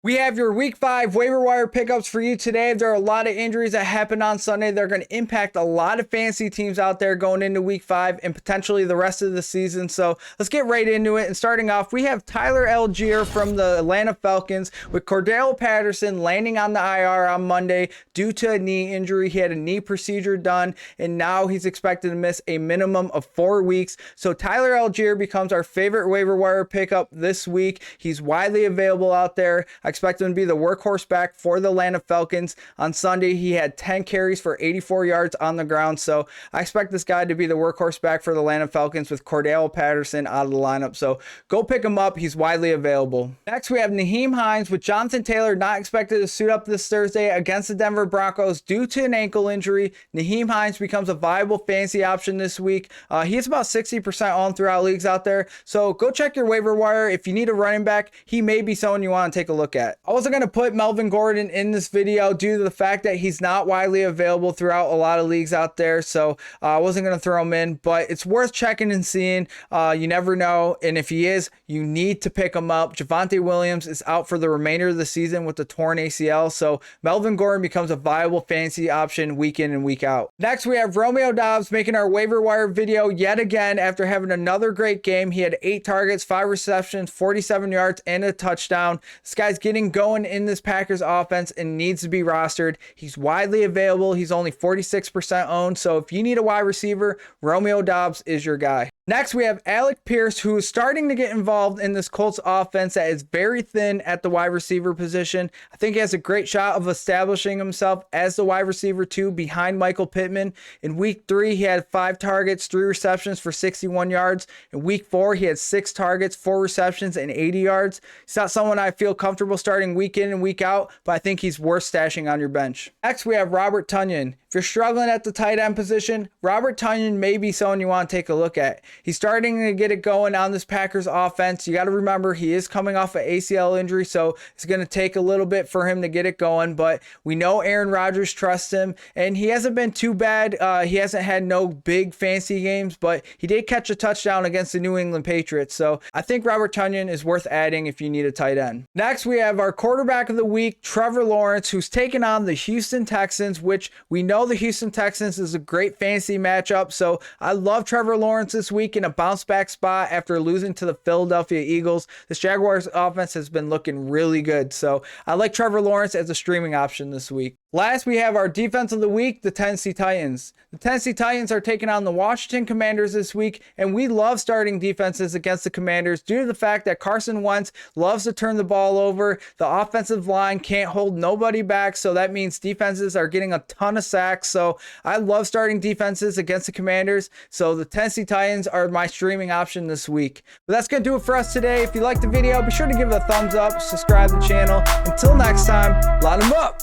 We have your week 5 waiver wire pickups for you today. There are a lot of injuries that happened on Sunday. They're going to impact a lot of fantasy teams out there going into week 5 and potentially the rest of the season. So let's get right into it. And starting off, we have Tyler Algier from the Atlanta Falcons with Cordell Patterson landing on the IR on Monday due to a knee injury. He had a knee procedure done and now he's expected to miss a minimum of 4 weeks. So Tyler Algier becomes our favorite waiver wire pickup this week. He's widely available out there. I expect him to be the workhorse back for the Atlanta Falcons. On Sunday, he had 10 carries for 84 yards on the ground. So I expect this guy to be the workhorse back for the Atlanta Falcons with Cordell Patterson out of the lineup. So go pick him up. He's widely available. Next, we have Nahim Hines with Jonathan Taylor not expected to suit up this Thursday against the Denver Broncos due to an ankle injury. Nahim Hines becomes a viable fantasy option this week. He is about 60% on throughout leagues out there. So go check your waiver wire. If you need a running back, he may be someone you want to take a look at. I wasn't going to put Melvin Gordon in this video due to the fact that he's not widely available throughout a lot of leagues out there. So I wasn't going to throw him in, but it's worth checking and seeing. You never know. And if he is, you need to pick him up. Javonte Williams is out for the remainder of the season with the torn ACL. So Melvin Gordon becomes a viable fantasy option week in and week out. Next, we have Romeo Dobbs making our waiver wire video yet again after having another great game. He had 8 targets, 5 receptions, 47 yards, and a touchdown. This guy's getting going in this Packers offense and needs to be rostered. He's widely available. He's only 46% owned. So if you need a wide receiver, Romeo Dobbs is your guy. Next, we have Alec Pierce, who is starting to get involved in this Colts offense that is very thin at the wide receiver position. I think he has a great shot of establishing himself as the wide receiver 2 behind Michael Pittman. In week 3, he had 5 targets, 3 receptions for 61 yards. In week 4, he had 6 targets, 4 receptions, and 80 yards. He's not someone I feel comfortable starting week in and week out, but I think he's worth stashing on your bench. Next, we have Robert Tonyan. If you're struggling at the tight end position, Robert Tonyan may be someone you want to take a look at. He's starting to get it going on this Packers offense. You got to remember he is coming off an ACL injury, so it's going to take a little bit for him to get it going, but we know Aaron Rodgers trusts him, and he hasn't been too bad. He hasn't had no big fancy games, but he did catch a touchdown against the New England Patriots, so I think Robert Tonyan is worth adding if you need a tight end. Next, we have our quarterback of the week, Trevor Lawrence, who's taken on the Houston Texans, which we know the Houston Texans is a great fantasy matchup, so I love Trevor Lawrence this week in a bounce back spot after losing to the Philadelphia Eagles. This Jaguars offense has been looking really good, so I like Trevor Lawrence as a streaming option this week. Last, we have our defense of the week, the Tennessee Titans. The Tennessee Titans are taking on the Washington Commanders this week, and we love starting defenses against the Commanders due to the fact that Carson Wentz loves to turn the ball over. The offensive line can't hold nobody back, so that means defenses are getting a ton of sacks. So I love starting defenses against the Commanders, so the Tennessee Titans are my streaming option this week. But that's going to do it for us today. If you liked the video, be sure to give it a thumbs up, subscribe to the channel. Until next time, line them up.